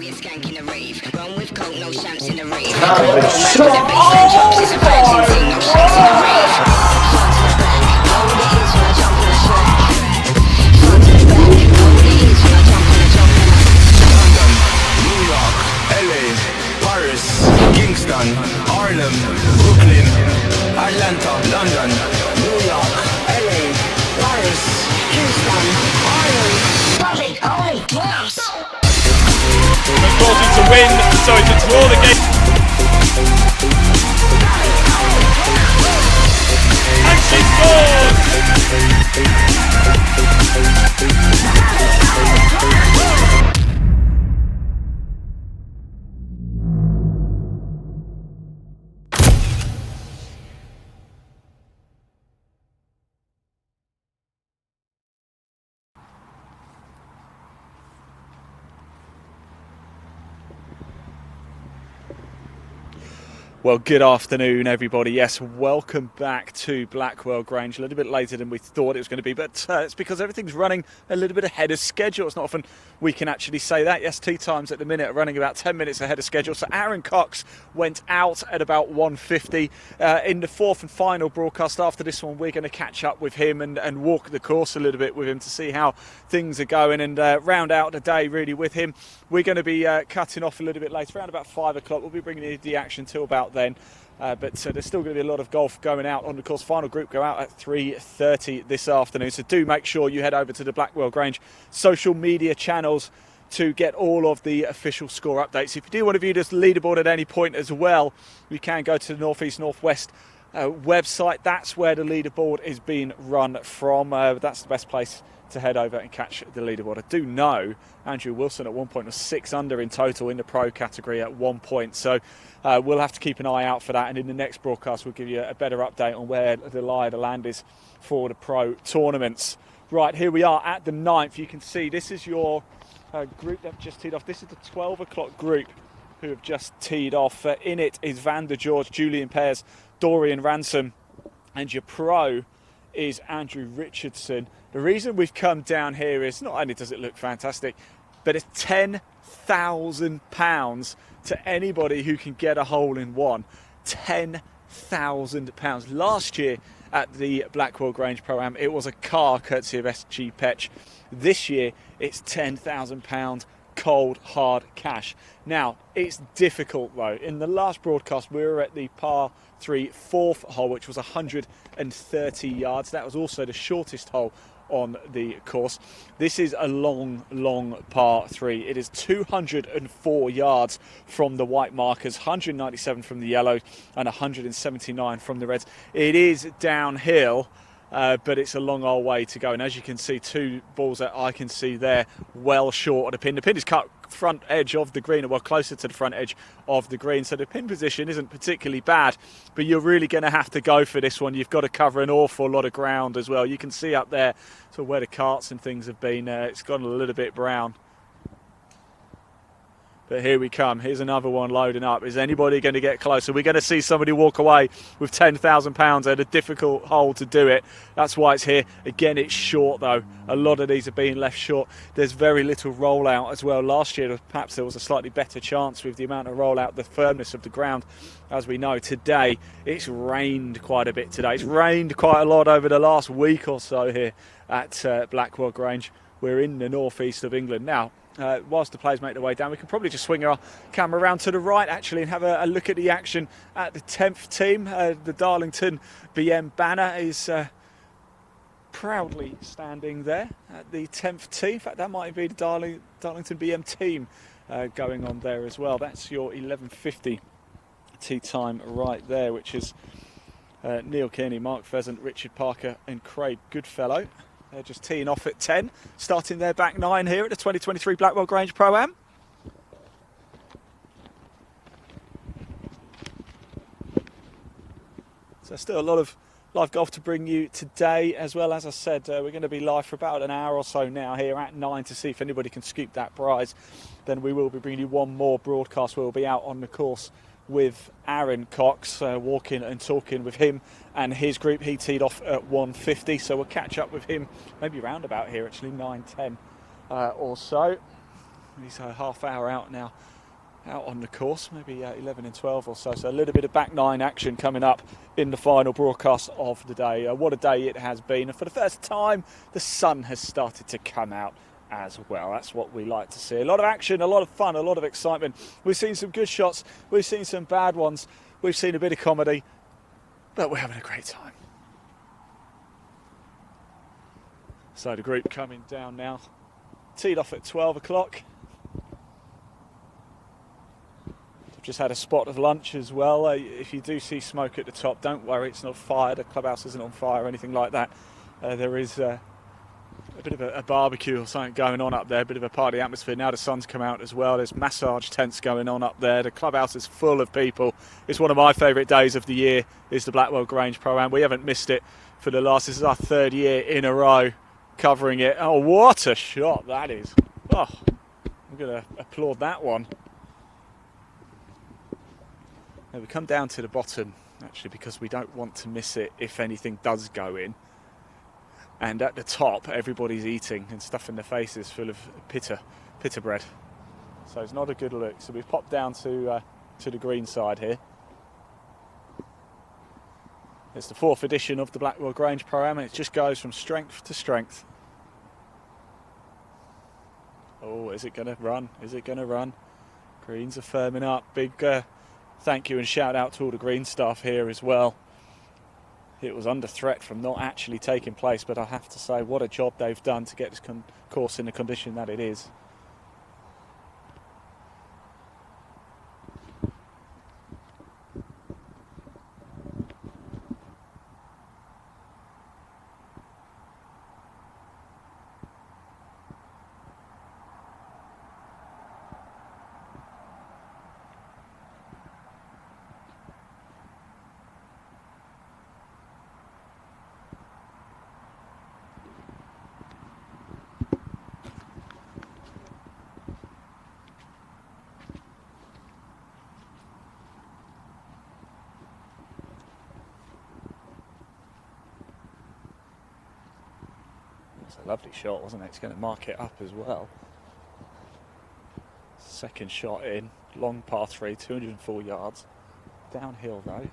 We ain't skanking the rave. Run with coke, no shamps in the rave. Shut The baseline drops, it's a virgin thing, no shanks in the rave. Front to the back, know what it is when I jump on the track. Front to the back, know what it is when I jump on the London, New York, LA, Paris, Kingston, Harlem, Brooklyn, Atlanta, London, New York, LA, Paris, Kingston, Harlem. Yes. McCarthy to win, sorry, to draw the game. And she Well, good afternoon, everybody. Yes, welcome back to Blackwell Grange. A little bit later than we thought it was going to be, but it's because everything's running a little bit ahead of schedule. It's not often we can actually say that. Yes, tea times at the minute are running about 10 minutes ahead of schedule. So Aaron Cox went out at about 1:50 in the fourth and final broadcast. After this one, we're going to catch up with him and walk the course a little bit with him to see how things are going and round out the day really with him. We're going to be cutting off a little bit later, around about 5 o'clock. We'll be bringing you the action till about then. But there's still going to be a lot of golf going out on the course. Final group go out at 3:30 this afternoon. So do make sure you head over to the Blackwell Grange social media channels to get all of the official score updates. If you do want to view this leaderboard at any point as well, you can go to the Northeast Northwest website. That's where the leaderboard is being run from. That's the best place to head over and catch the leaderboard. I do know Andrew Wilson at one point was 6 under in total in the pro category at one point, so we'll have to keep an eye out for that, and in the next broadcast we'll give you a better update on where the lie of the land is for the pro tournaments. Right, here we are at the 9th. You can see this is your group that just teed off. This is the 12 o'clock group who have just teed off. In it is Van der George, Julian Pears, Dorian Ransom, and your pro is Andrew Richardson. The reason we've come down here is not only does it look fantastic, but it's £10,000 to anybody who can get a hole in one. £10,000. Last year at the Blackwell Grange Pro-Am, it was a car courtesy of SG Petch. This year, it's £10,000 cold hard cash. Now, it's difficult though. In the last broadcast, we were at the par 3 fourth hole, which was 130 yards. That was also the shortest hole on the course. This is a long par 3. It is 204 yards from the white markers, 197 from the yellow and 179 from the reds. It is downhill, but it's a long old way to go, and as you can see, two balls that I can see there well short of the pin. The pin is cut front edge of the green, or well closer to the front edge of the green, so the pin position isn't particularly bad, but you're really going to have to go for this one. You've got to cover an awful lot of ground as well. You can see up there sort of where the carts and things have been, it's gone a little bit brown. But here we come. Here's another one loading up. Is anybody going to get closer? We're going to see somebody walk away with £10,000 at a difficult hole to do it. That's why it's here. Again, it's short though. A lot of these are being left short. There's very little rollout as well. Last year, perhaps there was a slightly better chance with the amount of rollout, the firmness of the ground. As we know, today, it's rained quite a bit today. It's rained quite a lot over the last week or so here at Blackwell Grange. We're in the northeast of England now. Whilst the players make their way down, we can probably just swing our camera around to the right actually and have a look at the action at the 10th team. The Darlington BM banner is proudly standing there at the 10th tee. In fact, that might be the Darlington BM team going on there as well. That's your 11:50 tee time right there, which is Neil Kearney, Mark Pheasant, Richard Parker and Craig Goodfellow. They're just teeing off at 10, starting their back 9 here at the 2023 Blackwell Grange Pro-Am. So still a lot of live golf to bring you today as well. As I said, we're going to be live for about an hour or so now here at 9 to see if anybody can scoop that prize. Then we will be bringing you one more broadcast. We'll be out on the course with Aaron Cox, walking and talking with him and his group. He teed off at 1:50, so we'll catch up with him maybe round about here actually, 9:10 or so. He's a half hour out now, out on the course, maybe 11 and 12 or so. So a little bit of back nine action coming up in the final broadcast of the day. What a day it has been. And for the first time, the sun has started to come out as well. That's what we like to see. A lot of action, a lot of fun, a lot of excitement. We've seen some good shots. We've seen some bad ones. We've seen a bit of comedy, but we're having a great time. So the group coming down now. Teed off at 12 o'clock. I've just had a spot of lunch as well. If you do see smoke at the top, don't worry, it's not fire. The clubhouse isn't on fire or anything like that. There is a bit of a barbecue or something going on up there, a bit of a party atmosphere. Now the sun's come out as well. There's massage tents going on up there. The clubhouse is full of people. It's one of my favourite days of the year, is the Blackwell Grange Pro-Am. We haven't missed it for the last, this is our third year in a row covering it. Oh, what a shot that is. Oh, I'm going to applaud that one. Now we come down to the bottom, actually, because we don't want to miss it if anything does go in. And at the top, everybody's eating and stuffing their faces full of pita bread. So it's not a good look. So we've popped down to the green side here. It's the 4th edition of the Blackwell Grange Pro-Am, and it just goes from strength to strength. Oh, is it going to run? Is it going to run? Greens are firming up. Big thank you and shout out to all the green staff here as well. It was under threat from not actually taking place, but I have to say what a job they've done to get this course in the condition that it is. It's a lovely shot, wasn't it? It's going to mark it up as well. Second shot in, long par 3, 204 yards. Downhill though.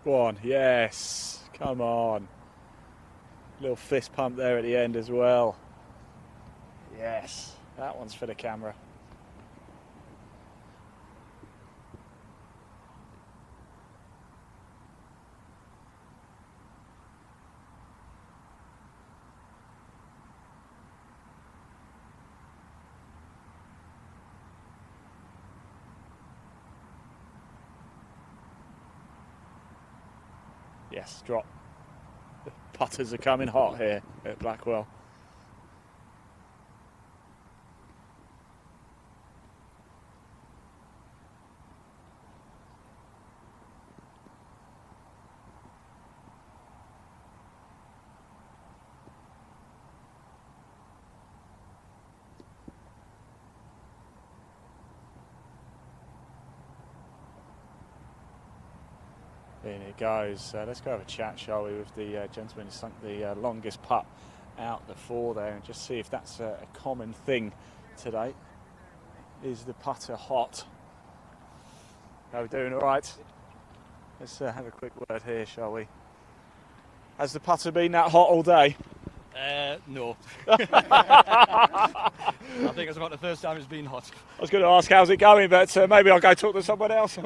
Go on, yes, come on. Little fist pump there at the end as well. Yes, that one's for the camera. Yes, drop. The putters are coming hot here at Blackwell. In it goes. Let's go have a chat, shall we, with the gentleman who sunk the longest putt out the 4 there, and just see if that's a common thing today. Is the putter hot? How are we doing? All right. Let's have a quick word here, shall we? Has the putter been that hot all day? No. I think it's about the first time it's been hot. I was going to ask how's it going, but maybe I'll go talk to someone else.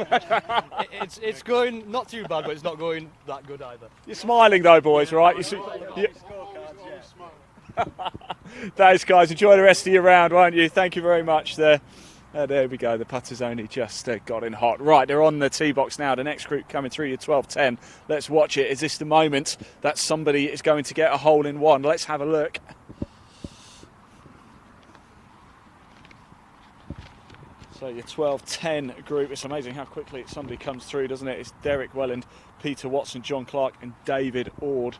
It's going not too bad, but it's not going that good either. You're smiling though, boys, right? Thanks, guys. Enjoy the rest of your round, won't you? Thank you very much there. There we go. The putter's only just got in hot. Right, they're on the tee box now. The next group coming through your 12-10. Let's watch it. Is this the moment that somebody is going to get a hole in one? Let's have a look. So your 12-10 group. It's amazing how quickly somebody comes through, doesn't it? It's Derek Welland, Peter Watson, John Clark and David Ord.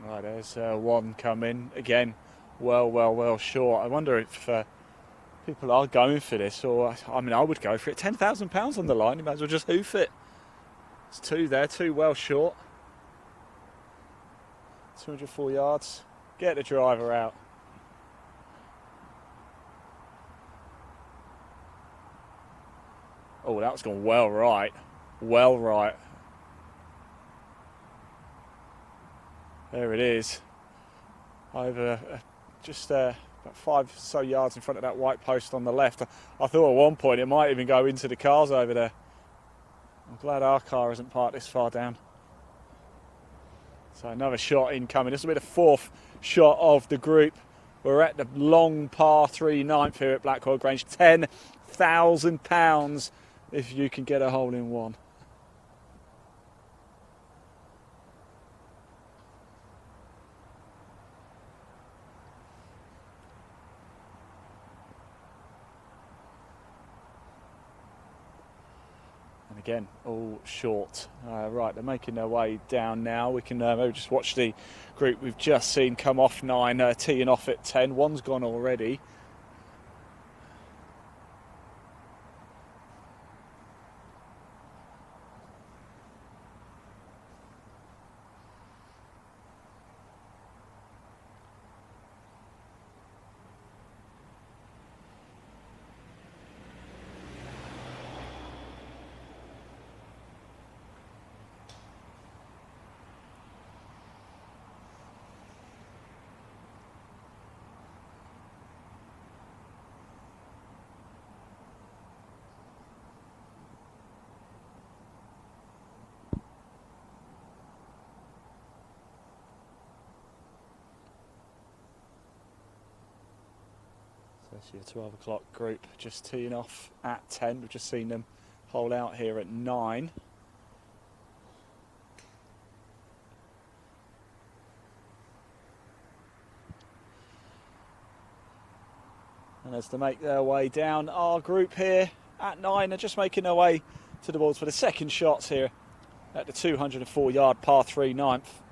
Right, there's one coming again, well short. I wonder if people are going for this, or I mean, I would go for it. £10,000 on the line, you might as well just hoof it. It's two there, two well short. 204 yards. Get the driver out. Oh, that's gone well right. Well right. There it is. Over just about 5 or so yards in front of that white post on the left. I thought at one point it might even go into the cars over there. I'm glad our car isn't parked this far down. So another shot incoming. This will be the fourth shot of the group. We're at the long par 3 ninth here at Blackwell Grange. £10,000 if you can get a hole in one. Again, all short. Right, they're making their way down now. We can maybe just watch the group we've just seen come off 9, teeing off at 10. One's gone already. That's your 12 o'clock group just teeing off at 10. We've just seen them hole out here at 9. And as they make their way down, our group here at 9 are just making their way to the balls for the second shots here at the 204 yard par 3 ninth.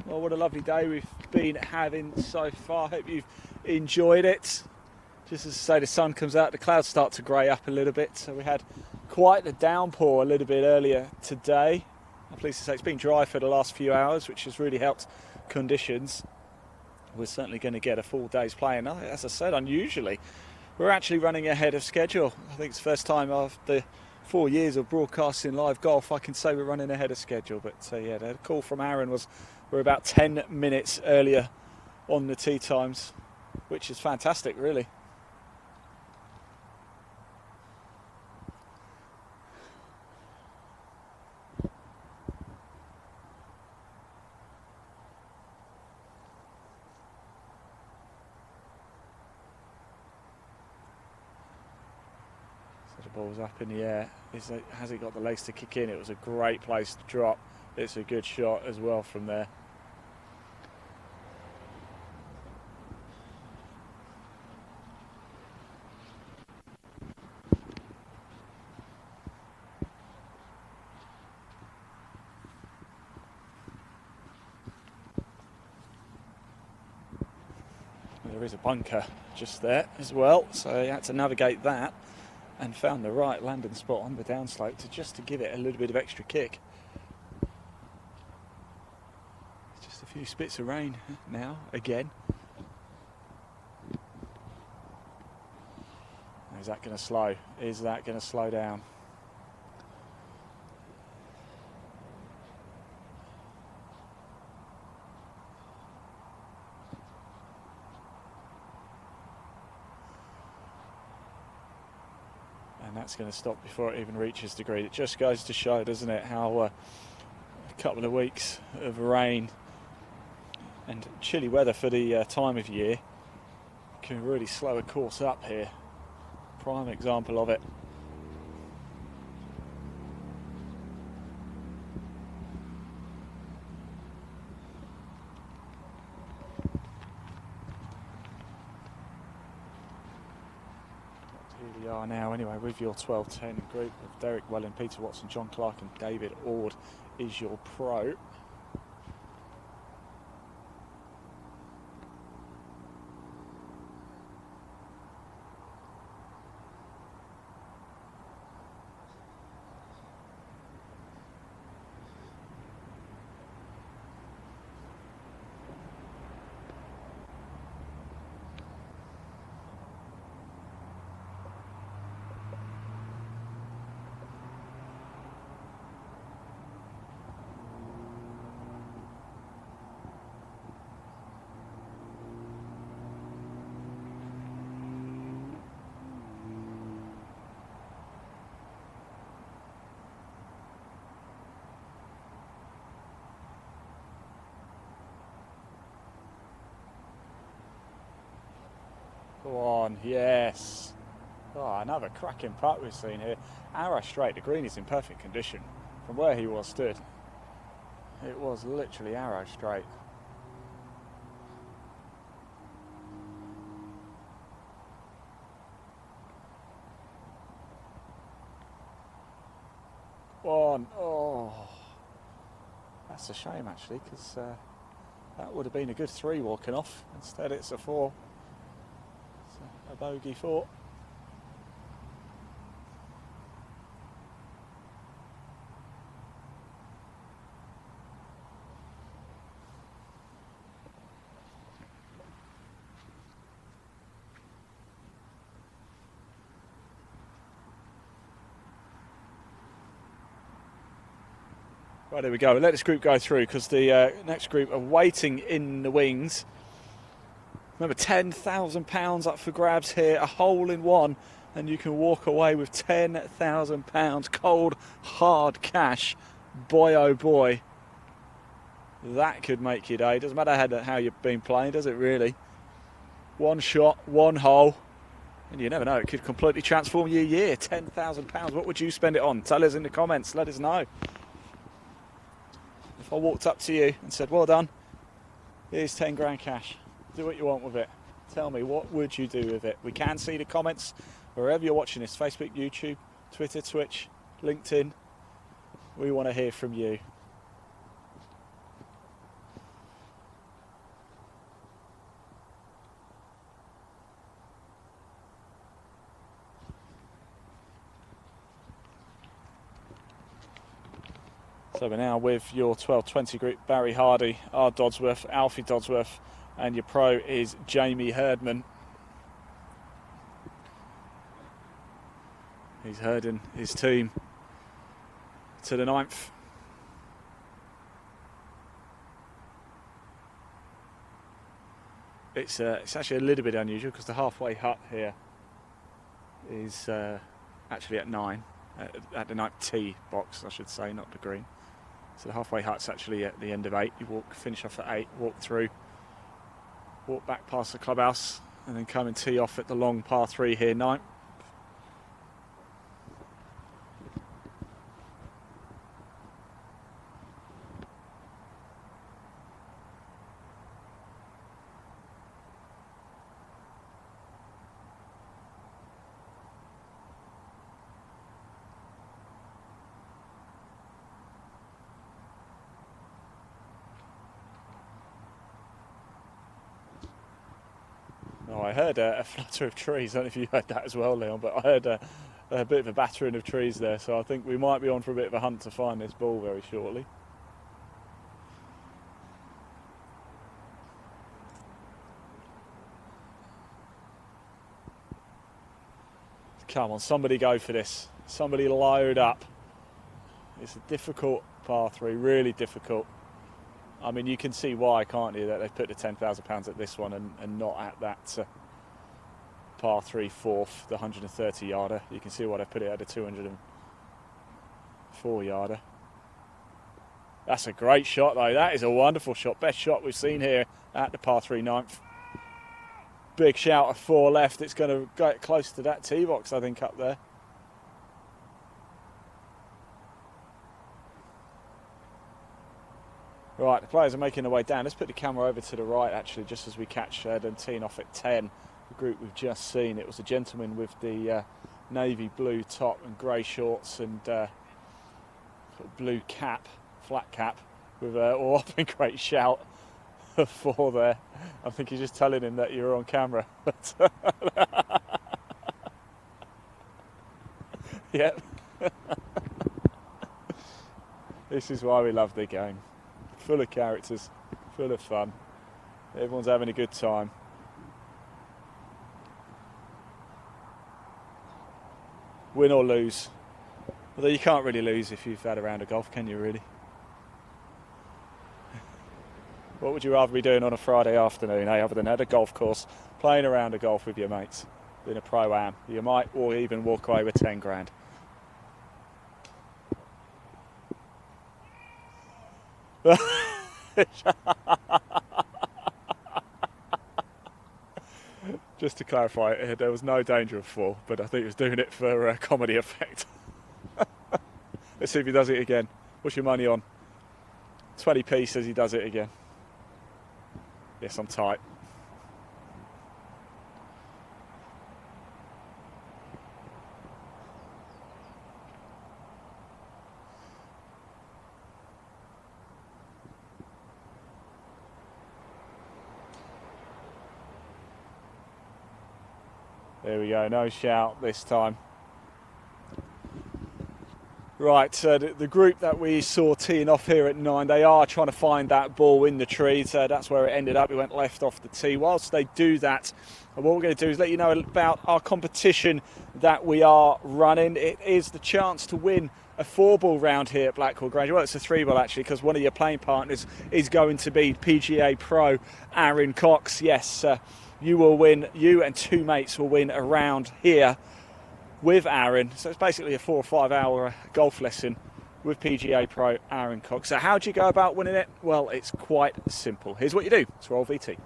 Well, what a lovely day we've been having so far. Hope you've enjoyed it. Just as I say, the sun comes out, the clouds start to grey up a little bit. So we had quite the downpour a little bit earlier today. I'm pleased to say it's been dry for the last few hours, which has really helped conditions. We're certainly going to get a full day's play. And as I said, unusually, we're actually running ahead of schedule. I think it's the first time after 4 years of broadcasting live golf I can say we're running ahead of schedule. But yeah, the call from Aaron was we're about 10 minutes earlier on the tee times, which is fantastic, really. Ball's up in the air. Has it got the legs to kick in? It was a great place to drop. It's a good shot as well from there. There is a bunker just there as well, so he had to navigate that and found the right landing spot on the downslope to give it a little bit of extra kick. Just a few spits of rain now again. Is that going to slow? Is that going to slow down? And that's going to stop before it even reaches the green. It just goes to show, doesn't it, how a couple of weeks of rain and chilly weather for the time of year can really slow a course up here. Prime example of it. Here we are now anyway with your 12-10 group of Derek Welling, Peter Watson, John Clark and David Ord is your pro. Go on, yes. Oh, another cracking putt we've seen here. Arrow straight, the green is in perfect condition. From where he was stood, it was literally arrow straight. One, oh. That's a shame actually, because that would have been a good 3 walking off. Instead it's a 4. A bogey 4. Right, there we go. Let this group go through because the next group are waiting in the wings. Remember, £10,000 up for grabs here, a hole in one, and you can walk away with £10,000 cold, hard cash. Boy, oh boy, that could make your day. Doesn't matter how you've been playing, does it really? One shot, one hole, and you never know, it could completely transform your year. £10,000, what would you spend it on? Tell us in the comments, let us know. If I walked up to you and said, well done, here's 10 grand cash. Do what you want with it. Tell me, what would you do with it? We can see the comments wherever you're watching this. Facebook, YouTube, Twitter, Twitch, LinkedIn. We want to hear from you. So we're now with your 12-20 group, Barry Hardy, R. Dodsworth, Alfie Dodsworth, and your pro is Jamie Herdman. He's herding his team to the 9th. It's actually a little bit unusual because the halfway hut here is actually at 9, at the 9th tee box, I should say, not the green. So the halfway hut's actually at the end of 8. You finish off at 8, walk through, walk back past the clubhouse, and then come and tee off at the long par 3 here, 9. Oh, I heard a flutter of trees. I don't know if you heard that as well, Leon, but I heard a bit of a battering of trees there. So I think we might be on for a bit of a hunt to find this ball very shortly. Come on, somebody go for this. Somebody load up. It's a difficult par 3, really difficult. I mean, you can see why, can't you, that they've put the £10,000 at this one and not at that par 3 fourth, the 130 yarder. You can see why they put it at the 204 yarder. That's a great shot, though. That is a wonderful shot. Best shot we've seen here at the par 3 ninth. Big shout of 4 left. It's going to get close to that tee box, I think, up there. Right, the players are making their way down. Let's put the camera over to the right, actually, just as we catch them teeing off at 10. The group we've just seen. It was a gentleman with the navy blue top and grey shorts and sort of blue cap, flat cap, with a whopping great shout of 4 there. I think he's just telling him that you're on camera. Yep. This is why we love the game. Full of characters, full of fun. Everyone's having a good time. Win or lose. Although you can't really lose if you've had a round of golf, can you really? What would you rather be doing on a Friday afternoon, other than at a golf course, playing a round of golf with your mates, doing a Pro-Am? You might or even walk away with 10 grand. Just to clarify, there was no danger of fall, but I think he was doing it for comedy effect. Let's see if he does it again. What's your money on? 20p says he does it again. Yes, I'm tight. There we go, no shout this time. Right, the group that we saw teeing off here at 9, they are trying to find that ball in the trees. That's where it ended up. It went left off the tee. Whilst they do that, what we're going to do is let you know about our competition that we are running. It is the chance to win a 4-ball round here at Blackwell Grange. Well, it's a 3-ball actually, because one of your playing partners is going to be PGA Pro Aaron Cox. Yes, you will win. You and 2 mates will win a round here with Aaron. So it's basically a 4 or 5 hour golf lesson with PGA Pro Aaron Cox. So how do you go about winning it? Well, it's quite simple. Here's what you do. It's Roll VT.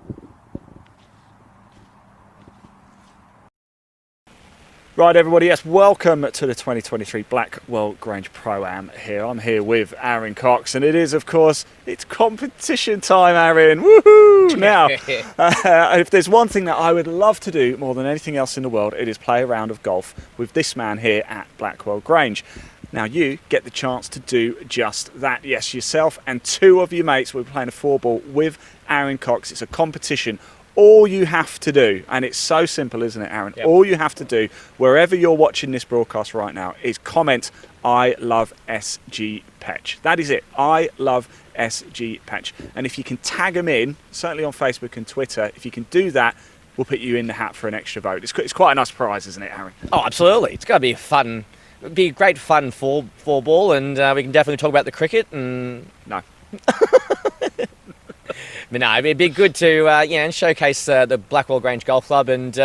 Right, everybody, yes, welcome to the 2023 Blackwell Grange Pro-Am here. I'm here with Aaron Cox, and it is, of course, it's competition time, Aaron. Woohoo! Now, if there's one thing that I would love to do more than anything else in the world, it is play a round of golf with this man here at Blackwell Grange. Now, you get the chance to do just that. Yes, yourself and 2 of your mates will be playing a 4-ball with Aaron Cox. It's a competition. All you have to do, and it's so simple, isn't it, Aaron? Yep. All you have to do, wherever you're watching this broadcast right now, is comment, I love SG Petch. That is it. I love SG Petch. And if you can tag them in, certainly on Facebook and Twitter, if you can do that, we'll put you in the hat for an extra vote. It's quite a nice prize, isn't it, Aaron? Oh, absolutely. It's going to be fun. It'd be great fun for ball, and we can definitely talk about the cricket. And no. But no, it'd be good to showcase the Blackwell Grange Golf Club and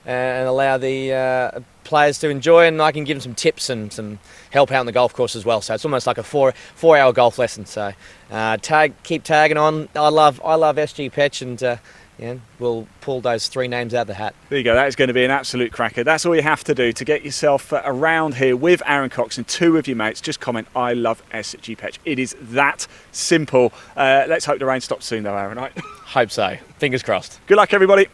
allow the players to enjoy, and I can give them some tips and some help out on the golf course as well. So it's almost like a 4-hour golf lesson. So keep tagging on. I love SG Petch, and we'll pull those 3 names out of the hat. There you go. That is going to be an absolute cracker. That's all you have to do to get yourself around here with Aaron Cox and 2 of your mates. Just comment, I love SG Petch. It is that simple. Let's hope the rain stops soon, though, Aaron, right? Hope so. Fingers crossed. Good luck, everybody.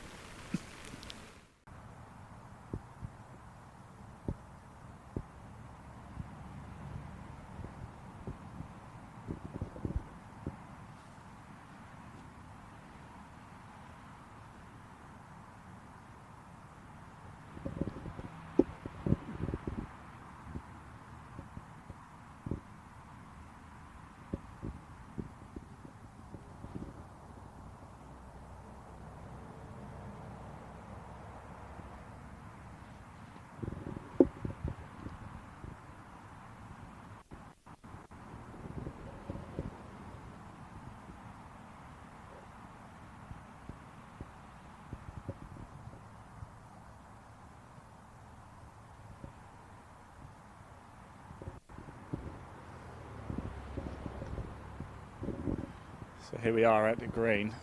So here we are at the green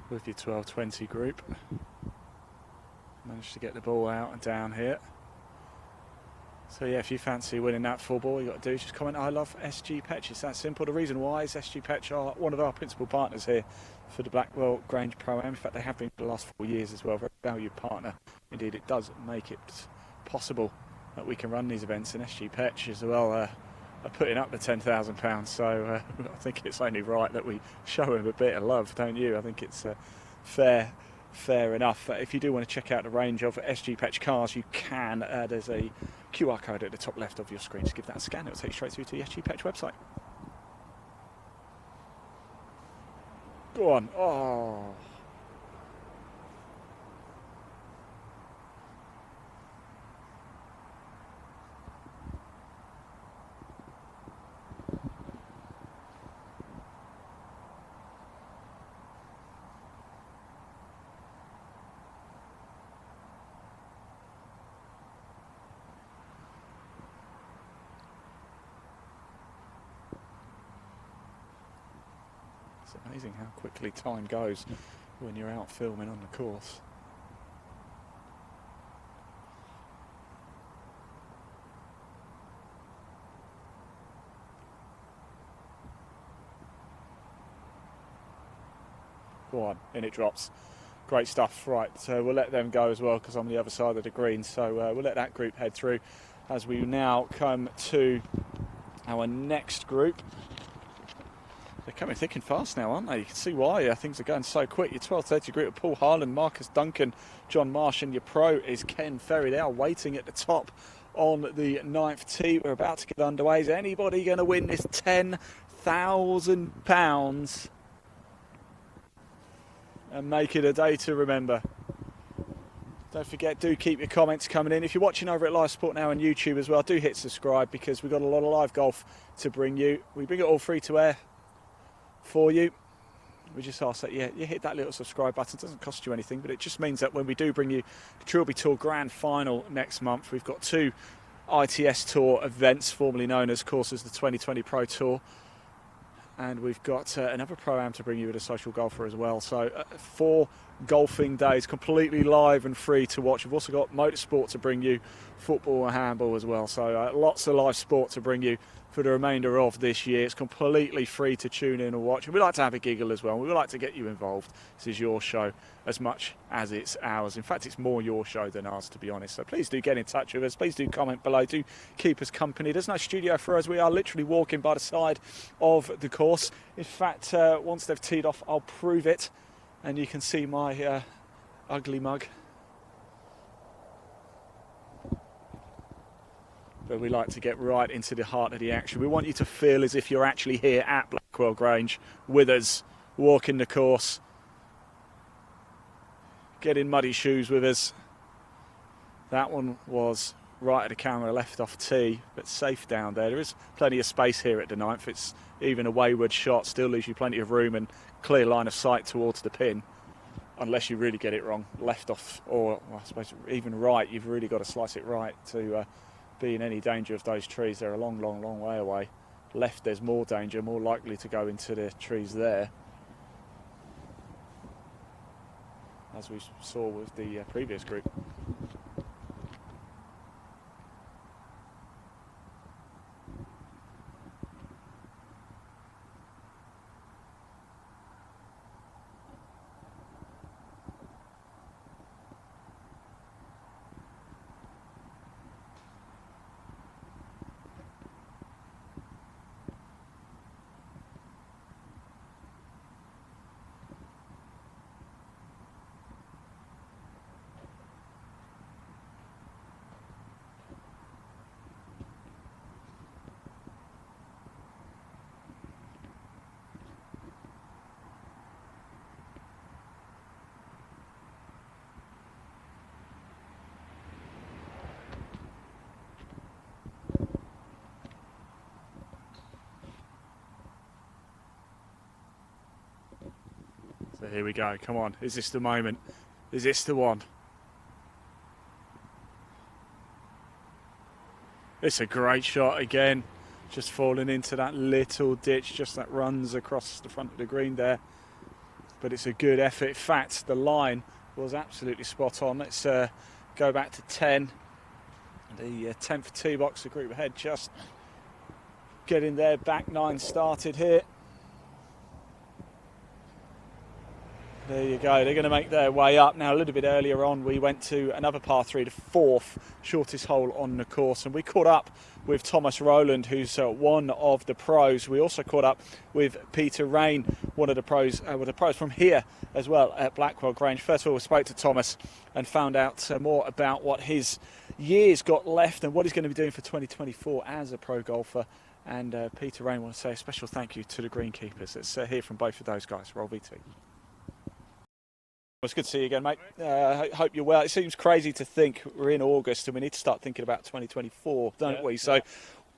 with your 12-20 group. Managed to get the ball out and down here. So yeah, if you fancy winning that full ball, you got to do is just comment, I love SG Petch. It's that simple. The reason why is SG Petch are one of our principal partners here for the Blackwell Grange Pro-Am. In fact, they have been for the last 4 years as well. Very valued partner. Indeed, it does make it possible that we can run these events, and SG Petch as well are putting up the £10,000. So I think it's only right that we show them a bit of love, don't you? I think it's fair enough. If you do want to check out the range of SG Petch cars, you can. There's a QR code at the top left of your screen. Just give that a scan. It'll take you straight through to the SG Petch website. Go on. Oh. It's amazing how quickly time goes when you're out filming on the course. Go on, in it drops. Great stuff. Right, so we'll let them go as well because I'm on the other side of the green. So we'll let that group head through as we now come to our next group. They're coming thick and fast now, aren't they? You can see why things are going so quick. Your 12:30 group of Paul Harlan, Marcus Duncan, John Marsh, and your pro is Ken Ferry. They are waiting at the top on the 9th tee. We're about to get underway. Is anybody going to win this £10,000 and make it a day to remember? Don't forget, do keep your comments coming in. If you're watching over at Live Sport Now on YouTube as well, do hit subscribe because we've got a lot of live golf to bring you. We bring it all free to air for you. We just ask that you hit that little subscribe button. It doesn't cost you anything, but it just means that when we do bring you the Trilby Tour Grand Final next month, we've got 2 ITS Tour events, formerly known as course as the 2020 Pro Tour, and we've got another Pro-Am to bring you with a social golfer as well. So 4 golfing days completely live and free to watch. We've also got motorsport to bring you, football and handball as well. So lots of live sport to bring you for the remainder of this year. It's completely free to tune in and watch. And we like to have a giggle as well. We like to get you involved. This is your show as much as it's ours. In fact, it's more your show than ours, to be honest. So please do get in touch with us. Please do comment below. Do keep us company. There's no studio for us. We are literally walking by the side of the course. In fact, once they've teed off, I'll prove it. And you can see my ugly mug. But we like to get right into the heart of the action. We want you to feel as if you're actually here at Blackwell Grange with us, walking the course, get in muddy shoes with us. That one was right at the camera, left off tee, but safe down there. There is plenty of space here at the 9th. It's even a wayward shot, still leaves you plenty of room and clear line of sight towards the pin. Unless you really get it wrong, left off, or well, I suppose even right, you've really got to slice it right to be in any danger of those trees. They're a long, long, long way away. Left, there's more danger, more likely to go into the trees there, as we saw with the previous group. So here we go, come on, is this the moment? Is this the one? It's a great shot again. just falling into that little ditch, just that runs across the front of the green there. But it's a good effort. In fact, the line was absolutely spot on. Let's go back to 10. The 10th tee box, the group ahead, just getting their back nine started here. There you go, they're going to make their way up. Now, a little bit earlier on, we went to another par 3, the 4th shortest hole on the course, and we caught up with Thomas Rowland, who's one of the pros. We also caught up with Peter Rain, one of the pros, from here as well at Blackwell Grange. First of all, we spoke to Thomas and found out more about what his year's got left and what he's going to be doing for 2024 as a pro golfer. And Peter Rain, wants to say a special thank you to the greenkeepers. Let's hear from both of those guys. Roll VT. It's good to see you again, mate. Hope you're well. It seems crazy to think we're in August and we need to start thinking about 2024, don't we? So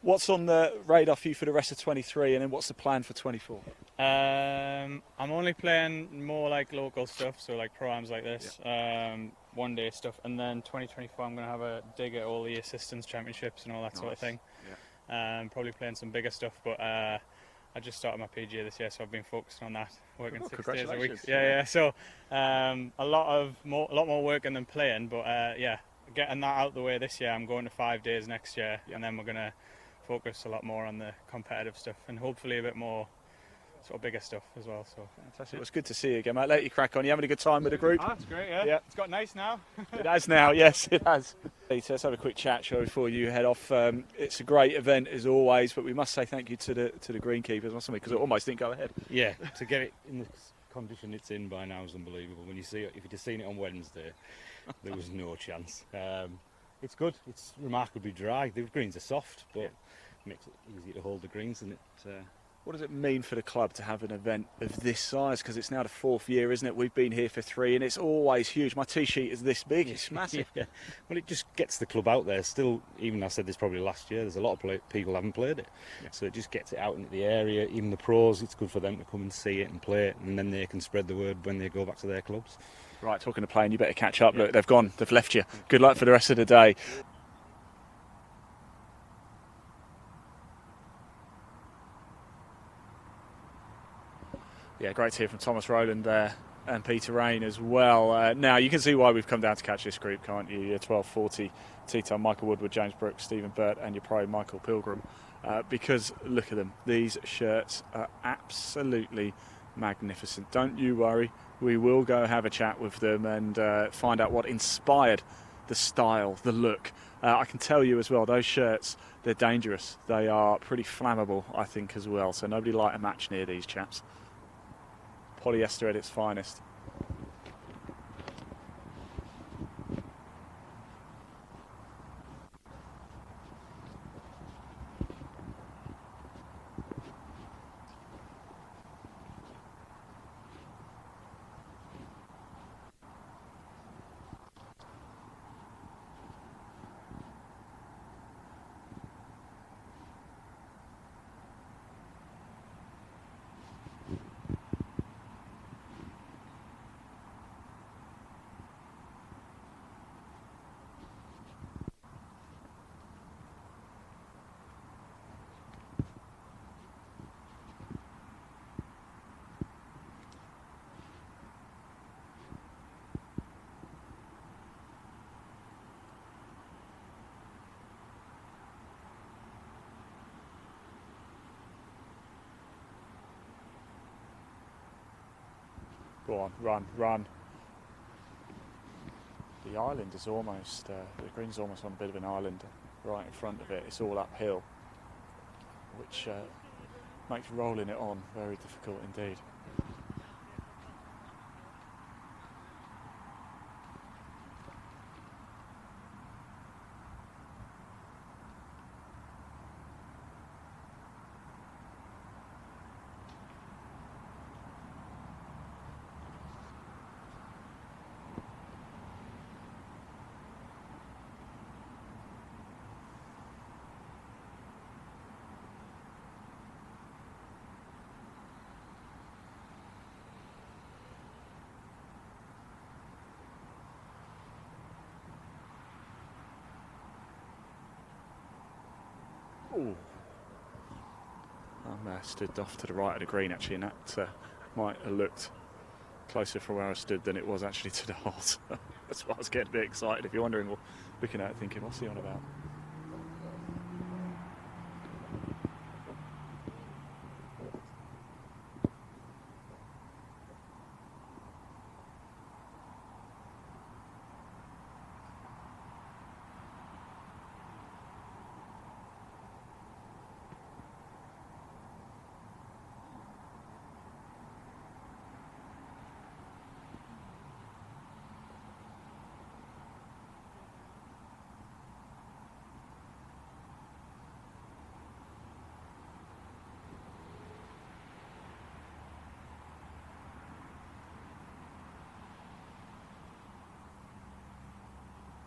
what's on the radar for you for the rest of 23, and then what's the plan for 24? I'm only playing more like local stuff, so like pro-ams like this, one-day stuff, and then 2024 I'm going to have a dig at all the assistance championships and all that sort of thing. Probably playing some bigger stuff, but I just started my PGA this year, so I've been focusing on that, working 6 days a week. So a lot more working than playing, but getting that out the way this year. I'm going to 5 days next year, and then we're going to focus a lot more on the competitive stuff and hopefully a bit more sort of bigger stuff as well. So fantastic. It was good to see you again, mate. Let you crack on. You having a good time with the group? Oh, that's great. Yeah. It's got nice now. It has now. Yes, it has. Peter, let's have a quick chat, shall we, before you head off. It's a great event as always, but we must say thank you to the greenkeepers, mustn't we? Because it almost didn't go ahead. Yeah, to get it in the condition it's in by now is unbelievable. When you see it, if you'd have seen it on Wednesday, there was no chance. It's good. It's remarkably dry. The greens are soft, but it makes it easy to hold the greens, and it. What does it mean for the club to have an event of this size? Because it's now the 4th year, isn't it? We've been here for 3, and it's always huge. My tee sheet is this big. It's massive. Well, it just gets the club out there. Still, even I said this probably last year, there's a lot of people haven't played it. So it just gets it out into the area. Even the pros, it's good for them to come and see it and play it, and then they can spread the word when they go back to their clubs. Right, talking to playing, you better catch up. Look, they've gone. They've left you. Good luck for the rest of the day. Yeah, great to hear from Thomas Rowland there and Peter Rain as well. Now, you can see why we've come down to catch this group, can't you? Your 1240, Tito, Michael Woodward, James Brooks, Stephen Burt and your pro, Michael Pilgrim. Because, look at them, these shirts are absolutely magnificent. Don't you worry, we will go have a chat with them and find out what inspired the style, the look. I can tell you as well, those shirts, they're dangerous. They are pretty flammable, I think, as well. So nobody light a match near these chaps. Polyester at its finest. Go on, run. The island is almost, the green's almost on a bit of an island right in front of it. It's all uphill, which makes rolling it on very difficult indeed. Ooh. I'm stood off to the right of the green actually, and that might have looked closer from where I stood than it was actually to the hole. So that's why I was getting a bit excited. If you're wondering, looking at it thinking, what's he on about?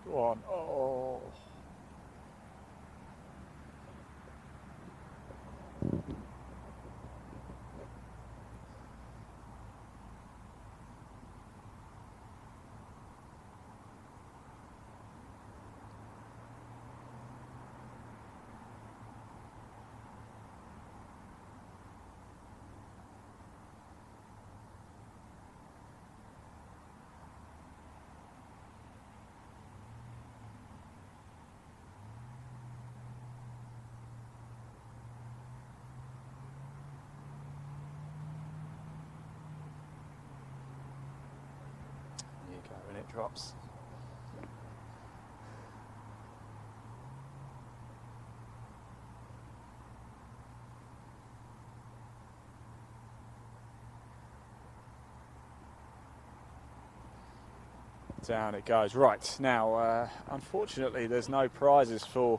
Go on. Oh. There you go, and it drops. Down it goes. Right, now, unfortunately, there's no prizes for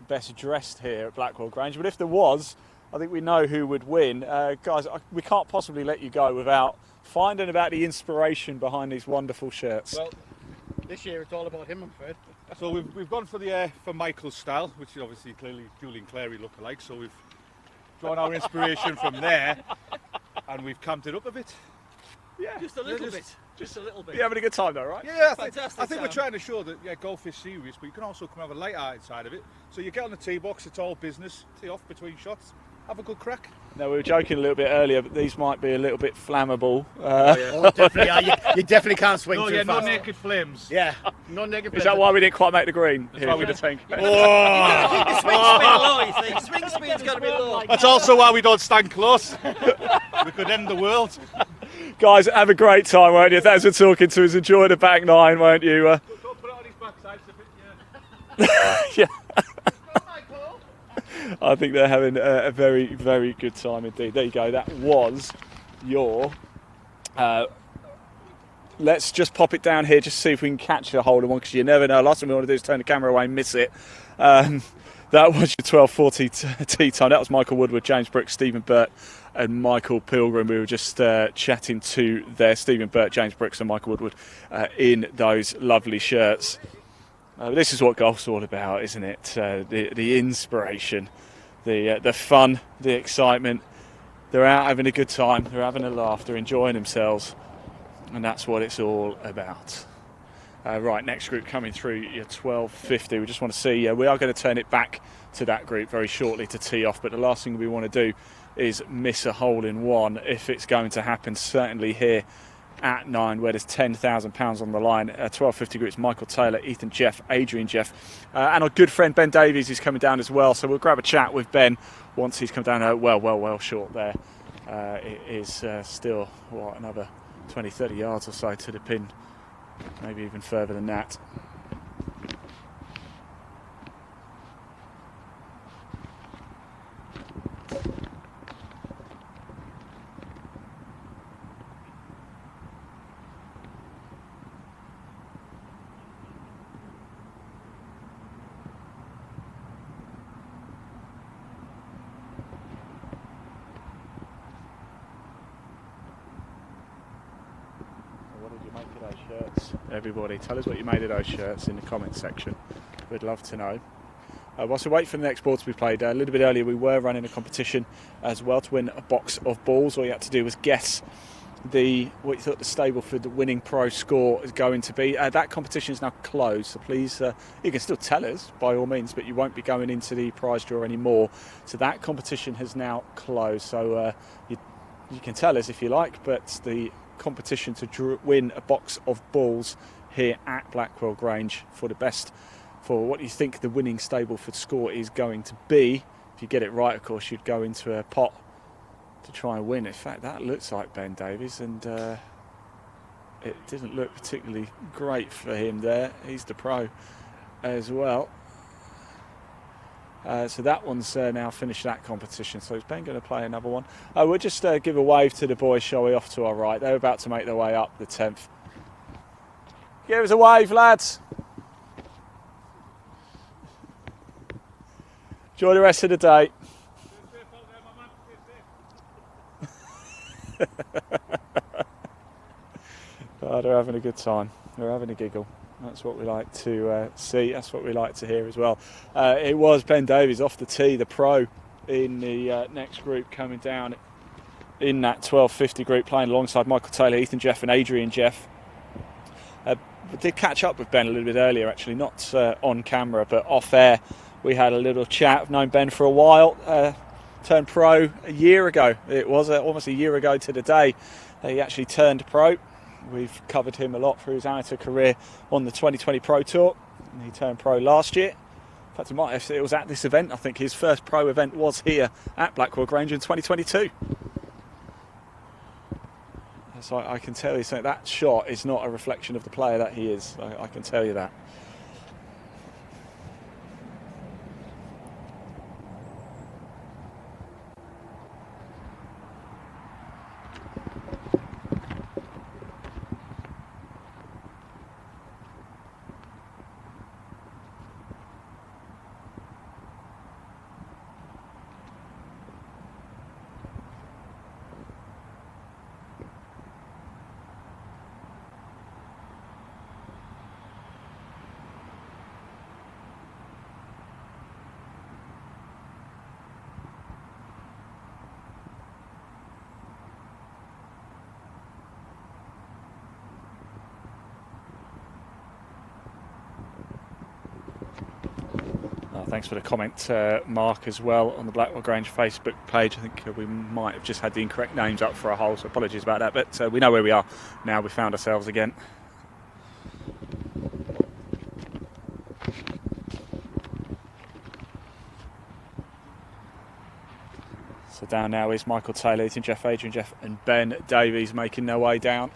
best dressed here at Blackwell Grange, but if there was, I think we know who would win. Guys, we can't possibly let you go without finding about the inspiration behind these wonderful shirts. Well, this year it's all about him, I'm afraid. So we've gone for Michael's style, which is obviously clearly Julian Clary look-alike. So we've drawn our inspiration from there, and we've camped it up a bit. Yeah, Just a little bit. Just a little bit. you're having a good time though, right? Yeah, Fantastic I think we're sound. trying to show that golf is serious, but you can also come have a light-hearted side of it. So you get on the tee box, it's all business. Tee off between shots, have a good crack. No, we were joking a little bit earlier, but these might be a little bit flammable. Oh, definitely. You definitely can't swing No, too yeah, no fast. naked flames. Yeah, no naked. Is that why we didn't quite make the green here why for we the didn't. tank? The swing speed low, you think. Swing speed's got to be low. That's also why we don't stand close. We could end the world. Guys, have a great time, won't you? Thanks for talking to us. Enjoy the back nine, won't you? Don't put it on his backside, it's a bit, Yeah. I think they're having a very, very good time indeed. There you go. That was your. Let's just pop it down here, just see if we can catch a hold of one, because you never know. Last thing we want to do is turn the camera away and miss it. That was your 12:40 tee time. That was Michael Woodward, James Brooks, Stephen Burt, and Michael Pilgrim. We were just chatting to there, Stephen Burt, James Brooks, and Michael Woodward in those lovely shirts. This is what golf's all about, isn't it? The inspiration, the fun, the excitement. They're out having a good time. They're having a laugh. They're enjoying themselves, and that's what it's all about. Right, next group coming through, your 12:50. We just want to see, we are going to turn it back to that group very shortly to tee off, but the last thing we want to do is miss a hole in one if it's going to happen, certainly here at 9, where there's £10,000 on the line. 12:50 groups, Michael Taylor, Ethan Jeff, Adrian Jeff, and our good friend Ben Davies is coming down as well, so we'll grab a chat with Ben once he's come down. Well short there. It is still, another 20-30 yards or so to the pin, maybe even further than that. Everybody, tell us what you made of those shirts in the comments section. We'd love to know. Whilst we wait for the next ball to be played, a little bit earlier we were running a competition as well to win a box of balls. All you had to do was guess what you thought the Stableford winning pro score is going to be. That competition is now closed, so please, you can still tell us by all means, but you won't be going into the prize draw anymore. So that competition has now closed. So you can tell us if you like, but the competition to win a box of balls here at Blackwell Grange for the best, for what you think the winning Stableford score is going to be. If you get it right, of course, you'd go into a pot to try and win. In fact, that looks like Ben Davies, and it didn't look particularly great for him there. He's the pro as well. So that one's now finished that competition. So is Ben going to play another one? We'll just give a wave to the boys, shall we, off to our right. They're about to make their way up the 10th. Give us a wave, lads. Enjoy the rest of the day. Oh, they're having a good time. They're having a giggle. That's what we like to see. That's what we like to hear as well. It was Ben Davies off the tee, the pro, in the next group, coming down in that 1250 group, playing alongside Michael Taylor, Ethan Jeff and Adrian Jeff. We did catch up with Ben a little bit earlier, actually, not on camera, but off air. We had a little chat. I've known Ben for a while. Turned pro a year ago. It was almost a year ago to the day he actually turned pro. We've covered him a lot through his amateur career on the 2020 Pro Tour, and he turned pro last year. In fact, it was at this event. I think his first pro event was here at Blackwell Grange in 2022. So I can tell you something, that shot is not a reflection of the player that he is. I can tell you that. Thanks for the comment, Mark, as well, on the Blackwell Grange Facebook page. I think we might have just had the incorrect names up for a hole, so apologies about that. But we know where we are now. We found ourselves again. So down now is Michael Taylor, Ethan Jeff, Adrian Jeff and Ben Davies making their way down.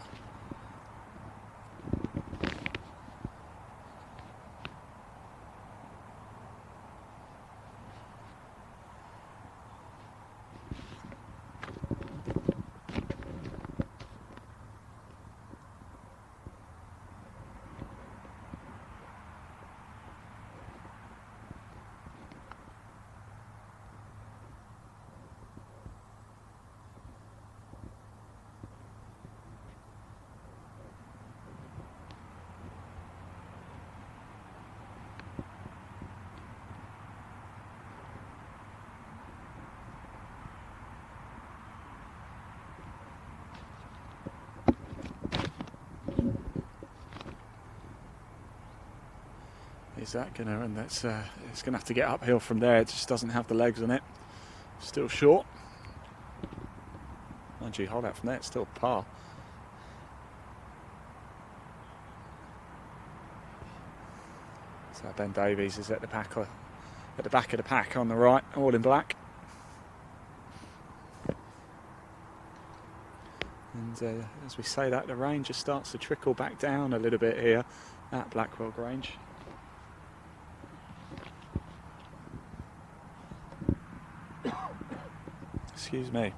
Is that going to, and that's it's going to have to get uphill from there. It just doesn't have the legs on it. Still short. Mind you, hold out from there, it's still par. So Ben Davies is at the back of the pack on the right, all in black. And as we say that, the rain just starts to trickle back down a little bit here at Blackwell Grange. Excuse me.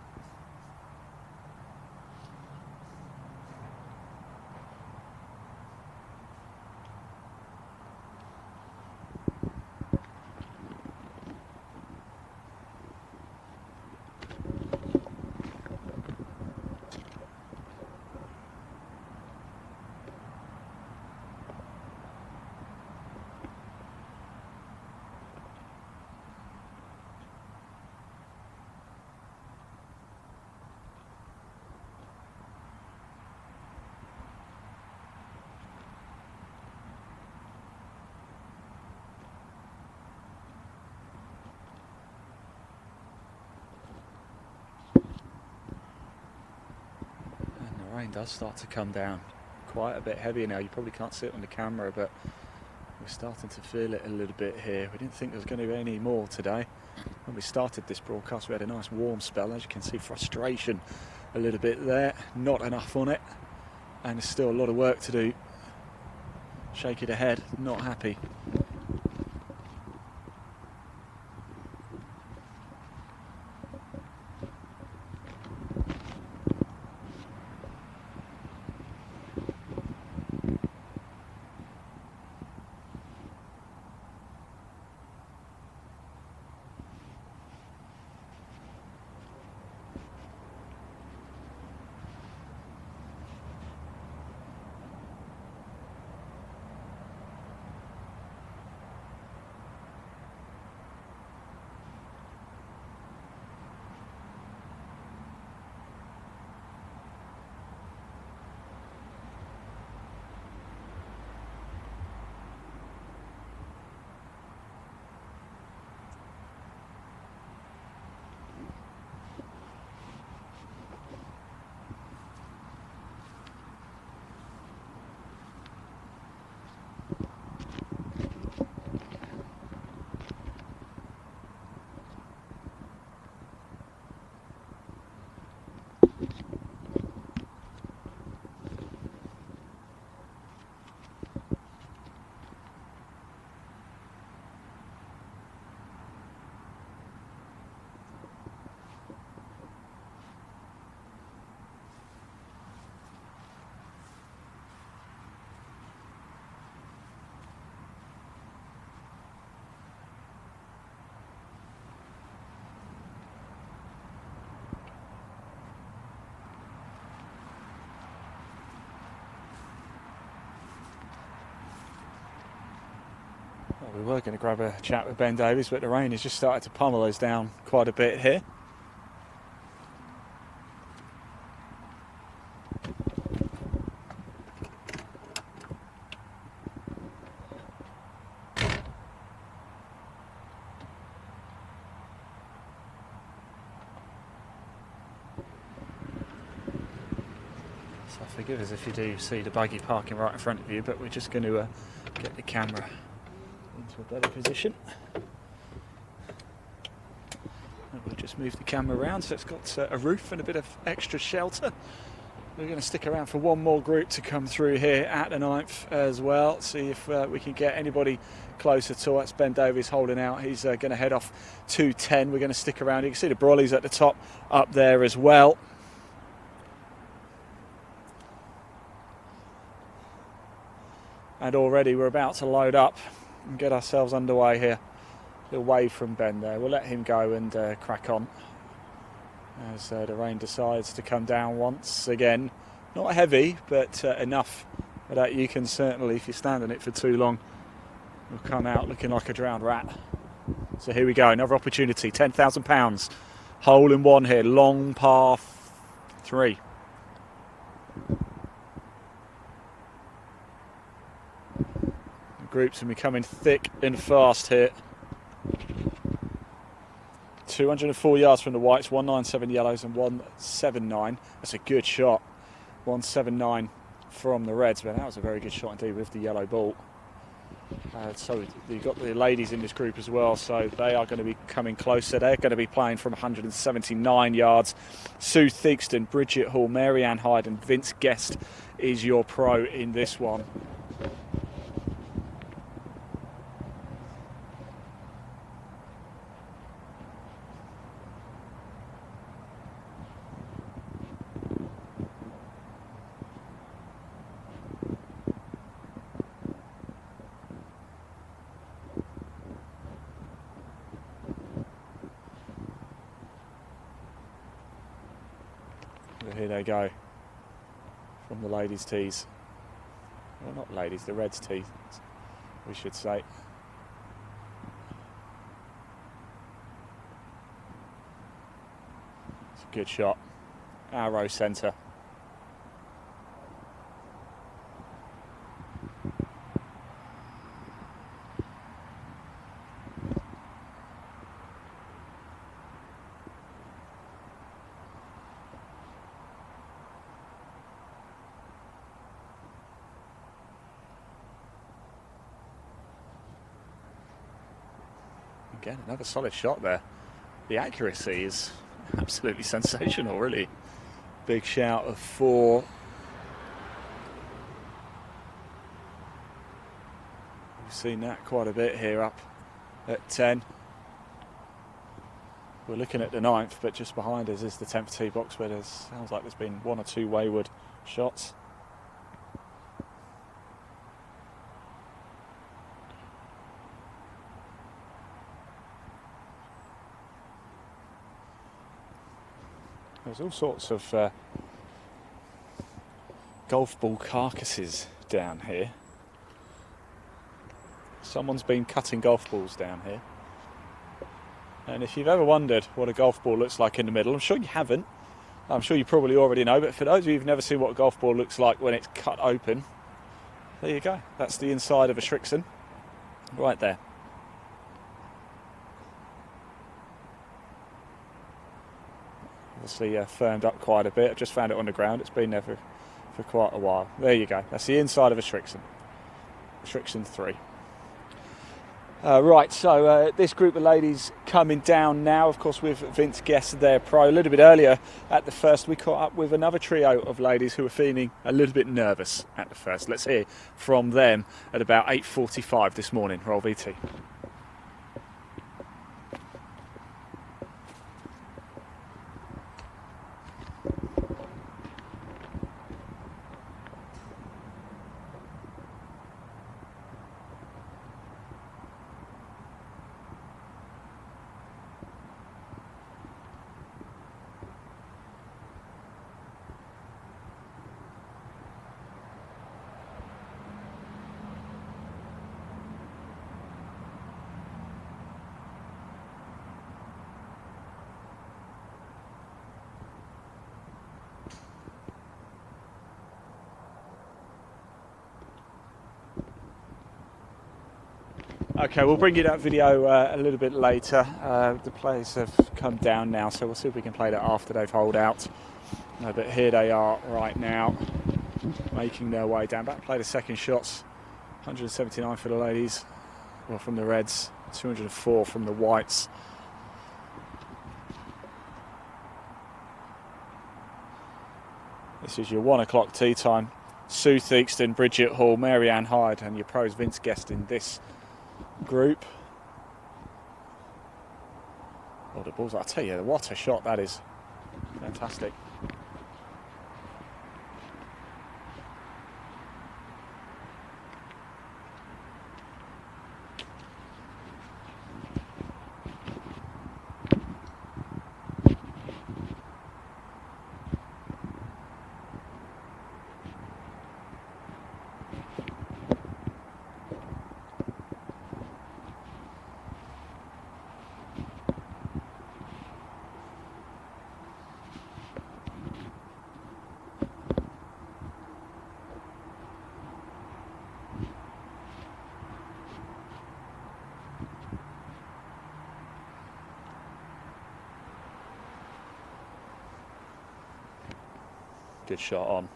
rain does start to come down quite a bit heavier now. You probably can't see it on the camera, but we're starting to feel it a little bit here. We didn't think there was going to be any more today. When we started this broadcast, we had a nice warm spell. As you can see, frustration a little bit there, not enough on it, and there's still a lot of work to do. Shake it ahead, not happy. We were going to grab a chat with Ben Davies, but the rain has just started to pummel us down quite a bit here. So forgive us if you do see the buggy parking right in front of you, but we're just going to get the camera into a better position. And we'll just move the camera around so it's got a roof and a bit of extra shelter. We're going to stick around for one more group to come through here at the 9th as well. See if we can get anybody close at all. That's Ben Davies holding out. He's going to head off to 10. We're going to stick around. You can see the brollies at the top up there as well. And already we're about to load up and get ourselves underway here. A little wave from Ben there. We'll let him go and crack on as the rain decides to come down once again. Not heavy, but enough that you can certainly, if you stand in it for too long, you'll come out looking like a drowned rat. So here we go, another opportunity, £10,000. Hole in one here, long par 3. Groups are becoming thick and fast here. 204 yards from the whites, 197 yellows and 179. That's a good shot. 179 from the reds, but that was a very good shot indeed with the yellow ball. So you've got the ladies in this group as well, so they are going to be coming closer. They're going to be playing from 179 yards. Sue Theakston, Bridget Hall, Mary Ann Hyde and Vince Guest is your pro in this one. Here they go from the ladies' tees. Well, not ladies, the reds' tees, we should say. It's a good shot. Arrow centre. Again, another solid shot there. The accuracy is absolutely sensational, really. Big shout of 4. We've seen that quite a bit here up at 10. We're looking at the 9th, but just behind us is the 10th tee box where sounds like there's been 1 or 2 wayward shots. There's all sorts of golf ball carcasses down here. Someone's been cutting golf balls down here. And if you've ever wondered what a golf ball looks like in the middle, I'm sure you haven't. I'm sure you probably already know, but for those of you who've never seen what a golf ball looks like when it's cut open, there you go. That's the inside of a Shrixon, right there. Obviously firmed up quite a bit. I've just found it on the ground. It's been there for quite a while. There you go. That's the inside of a Shrixon. Shrixon 3. Right, so this group of ladies coming down now, of course, with Vince Guest, their pro. A little bit earlier at the first, we caught up with another trio of ladies who were feeling a little bit nervous at the first. Let's hear from them at about 8:45 this morning. Roll VT. Okay, we'll bring you that video a little bit later. The players have come down now, so we'll see if we can play that after they've holed out. But here they are right now, making their way down. Back to play the second shots. 179 for the ladies, well, from the Reds, 204 from the Whites. This is your 1 o'clock tee time. Sue Theakston, Bridget Hall, Mary Ann Hyde, and your pros Vince Guest in this group. Oh, the balls, I tell you, what a shot that is. Fantastic. Good shot on.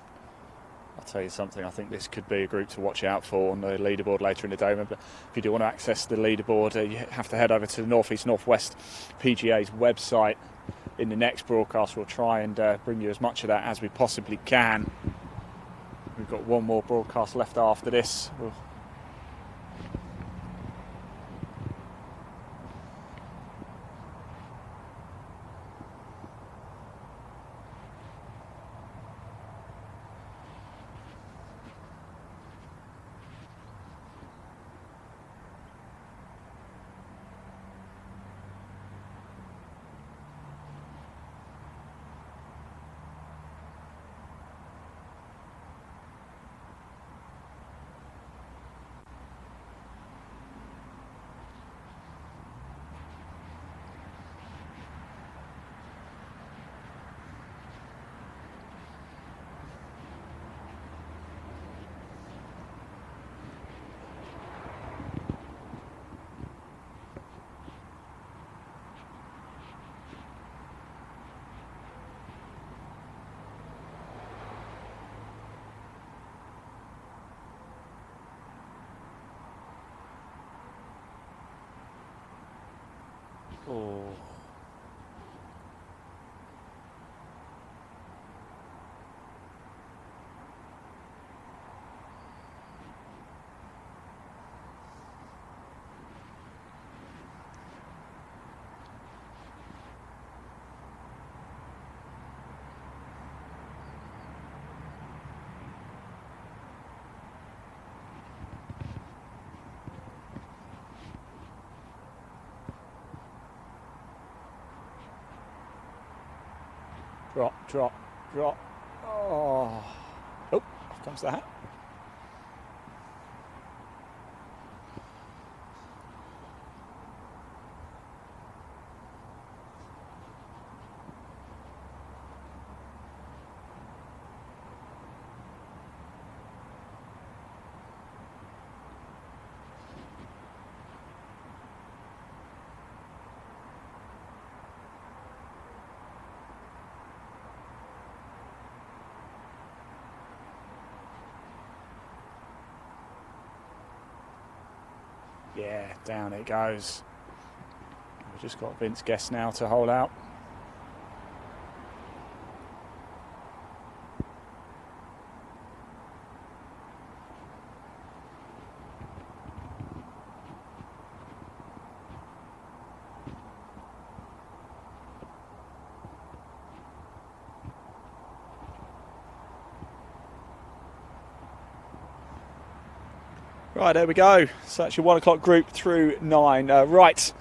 I'll tell you something, I think this could be a group to watch out for on the leaderboard later in the day. Remember, if you do want to access the leaderboard, you have to head over to the North East Northwest PGA's website. In the next broadcast, we'll try and bring you as much of that as we possibly can. We've got one more broadcast left after this. Drop, drop, drop. Oh, here comes the hat. Yeah, down it goes. We've just got Vince Guest now to hold out. Right, there we go. So that's your 1 o'clock group through 9. Right,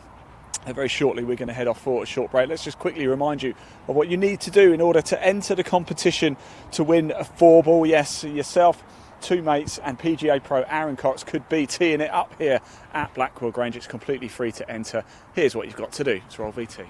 very shortly we're going to head off for a short break. Let's just quickly remind you of what you need to do in order to enter the competition to win a 4-ball. Yes, yourself, 2 mates and PGA Pro Aaron Cox could be teeing it up here at Blackwell Grange. It's completely free to enter. Here's what you've got to do. It's roll VT.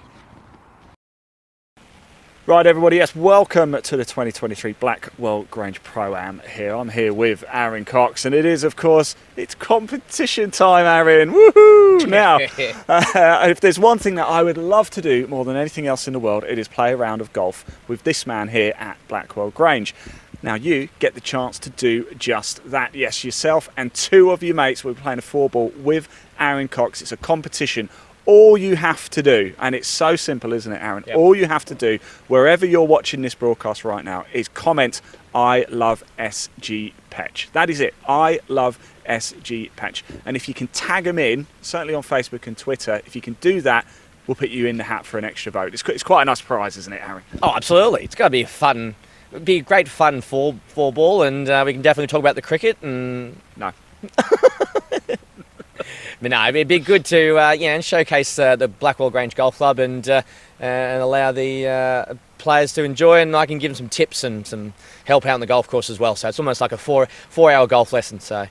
Right, everybody, yes, welcome to the 2023 Blackwell Grange Pro-Am here. I'm here with Aaron Cox, and it is, of course, it's competition time, Aaron. Woohoo! Now, if there's one thing that I would love to do more than anything else in the world, it is play a round of golf with this man here at Blackwell Grange. Now, you get the chance to do just that. Yes, yourself and 2 of your mates will be playing a 4-ball with Aaron Cox. It's a competition. All you have to do, and it's so simple, isn't it, Aaron? Yep. All you have to do, wherever you're watching this broadcast right now, is comment, I love SG Petch. That is it. I love SG Petch. And if you can tag them in, certainly on Facebook and Twitter, if you can do that, we'll put you in the hat for an extra vote. It's quite a nice prize, isn't it, Aaron? Oh, absolutely. It's going to be fun. It'd be a great fun four ball, and we can definitely talk about the cricket. And no. But no, it'd be good to and showcase the Blackwell Grange Golf Club and allow the players to enjoy, and I can give them some tips and some help out on the golf course as well. So it's almost like a four-hour golf lesson. So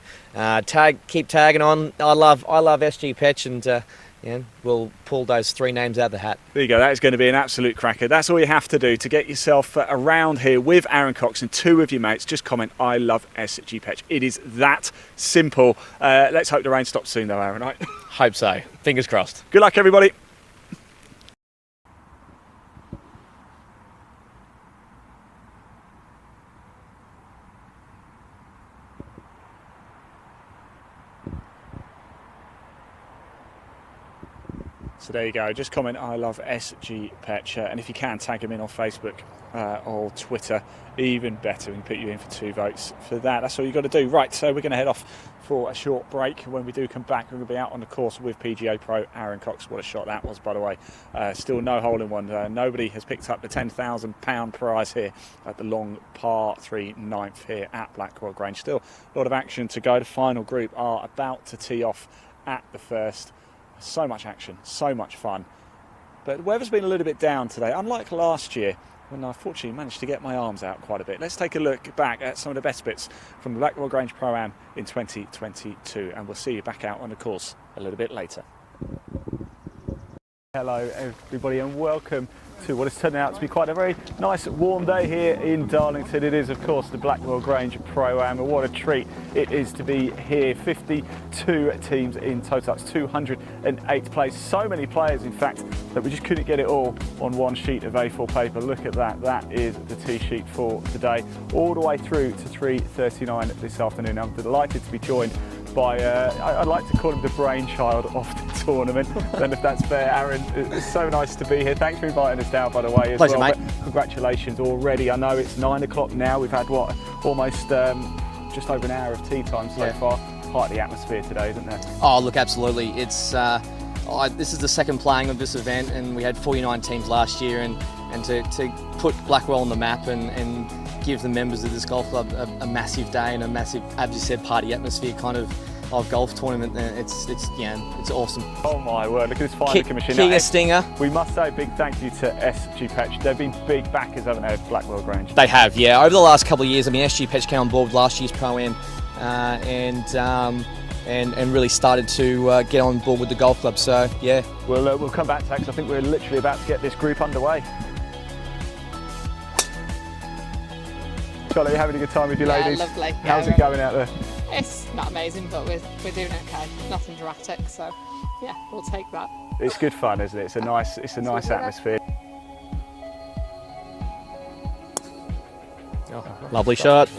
keep tagging on. I love SG Petch, and we'll pull those 3 names out of the hat. There you go. That is going to be an absolute cracker. That's all you have to do to get yourself around here with Aaron Cox and 2 of your mates. Just comment, I love SG Petch. It is that simple. Let's hope the rain stops soon though, Aaron, right? Hope so. Fingers crossed. Good luck, everybody. So there you go, just comment I love SG Petch, and if you can, tag him in on Facebook or Twitter, even better. We can put you in for 2 votes for that. That's all you've got to do. Right, so we're going to head off for a short break. When we do come back, we're going to be out on the course with PGA Pro Aaron Cox. What a shot that was, by the way. Still no hole in one. Nobody has picked up the £10,000 prize here at the long par 3 9th here at Blackwell Grange. Still a lot of action to go. The final group are about to tee off at the first. So much action, so much fun. But the weather's been a little bit down today, unlike last year when I fortunately managed to get my arms out quite a bit. Let's take a look back at some of the best bits from the Blackwell Grange Pro-Am in 2022, and we'll see you back out on the course a little bit later. Hello everybody, and welcome to what is turning out to be quite a very nice warm day here in Darlington. It is, of course, the Blackwell Grange Pro-Am, and what a treat it is to be here. 52 teams in total. That's 208 players. So many players, in fact, that we just couldn't get it all on one sheet of A4 paper. Look at that. That is the tee sheet for today, all the way through to 3:39 this afternoon. I'm delighted to be joined by, I'd like to call him the brainchild of the tournament. I don't know if that's fair, Aaron. It's so nice to be here. Thanks for inviting us down, by the way, as Pleasure, well. mate. But congratulations already. I know it's 9 o'clock now. We've had, what, almost just over an hour of tea time so far. Quite the atmosphere today, isn't there? Oh, look, absolutely. It's this is the second playing of this event, and we had 49 teams last year, and to put Blackwell on the map and give the members of this golf club a massive day and a massive, as you said, party atmosphere kind of of golf tournament. It's awesome. Oh my word, look at this fine looking machine. King Now, of Stinger. we must say a big thank you to SG Petch. They've been big backers, haven't they, of Blackwell Grange? They have, yeah. Over the last couple of years, I mean, SG Petch came on board with last year's Pro-Am and really started to get on board with the golf club. So, yeah. We'll come back to that because I think we're literally about to get this group underway. Charlotte, you having a good time with your ladies? Lovely. How's it going out there? It's not amazing, but we're doing okay. Nothing dramatic, so yeah, we'll take that. It's good fun, isn't it? It's a nice atmosphere. Oh, lovely shot.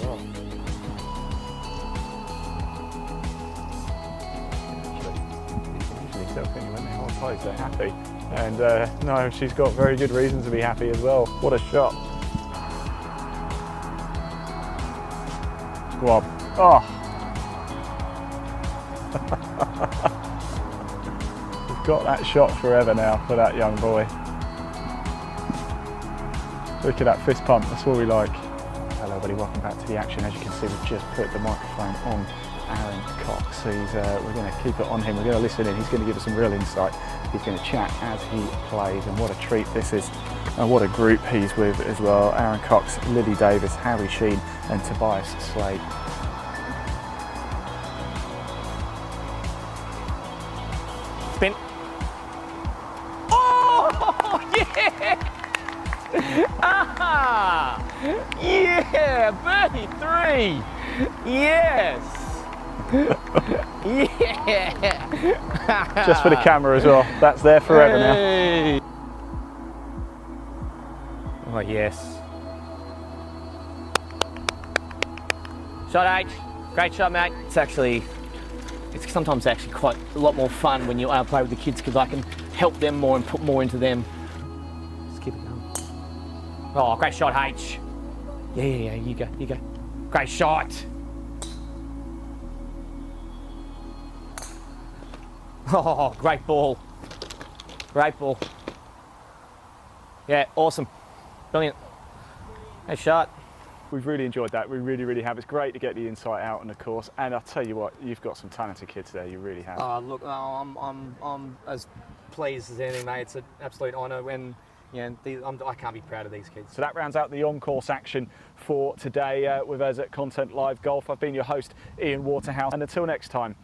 They're happy, and no, she's got very good reason to be happy as well. What a shot! Squab. Oh! We've got that shot forever now for that young boy. Look at that fist pump. That's what we like. Hello, everybody. Welcome back to the action. As you can see, we've just put the microphone on Aaron Cox. We're going to keep it on him. We're going to listen in. He's going to give us some real insight. He's going to chat as he plays, and what a treat this is, and what a group he's with as well. Aaron Cox, Lily Davis, Harry Sheen, and Tobias Slade. Spin. Oh yeah! Ah! Yeah! Birdie 3! Yes! Yeah! Just for the camera as well. That's there forever now. Oh yes. Shot H. Great shot, mate. It's sometimes actually quite a lot more fun when you play with the kids because I can help them more and put more into them. Just keep it going. Oh, great shot, H. Yeah, you go. Great shot. Oh, great ball. Great ball. Yeah, awesome. Brilliant. Nice shot. We've really enjoyed that. We really have. It's great to get the insight out on the course. And I'll tell you what, you've got some talented kids there. You really have. Look, I'm as pleased as anything, mate. It's an absolute honour when, I can't be proud of these kids. So that rounds out the on-course action for today with us at Content Live Golf. I've been your host, Ian Waterhouse. And until next time,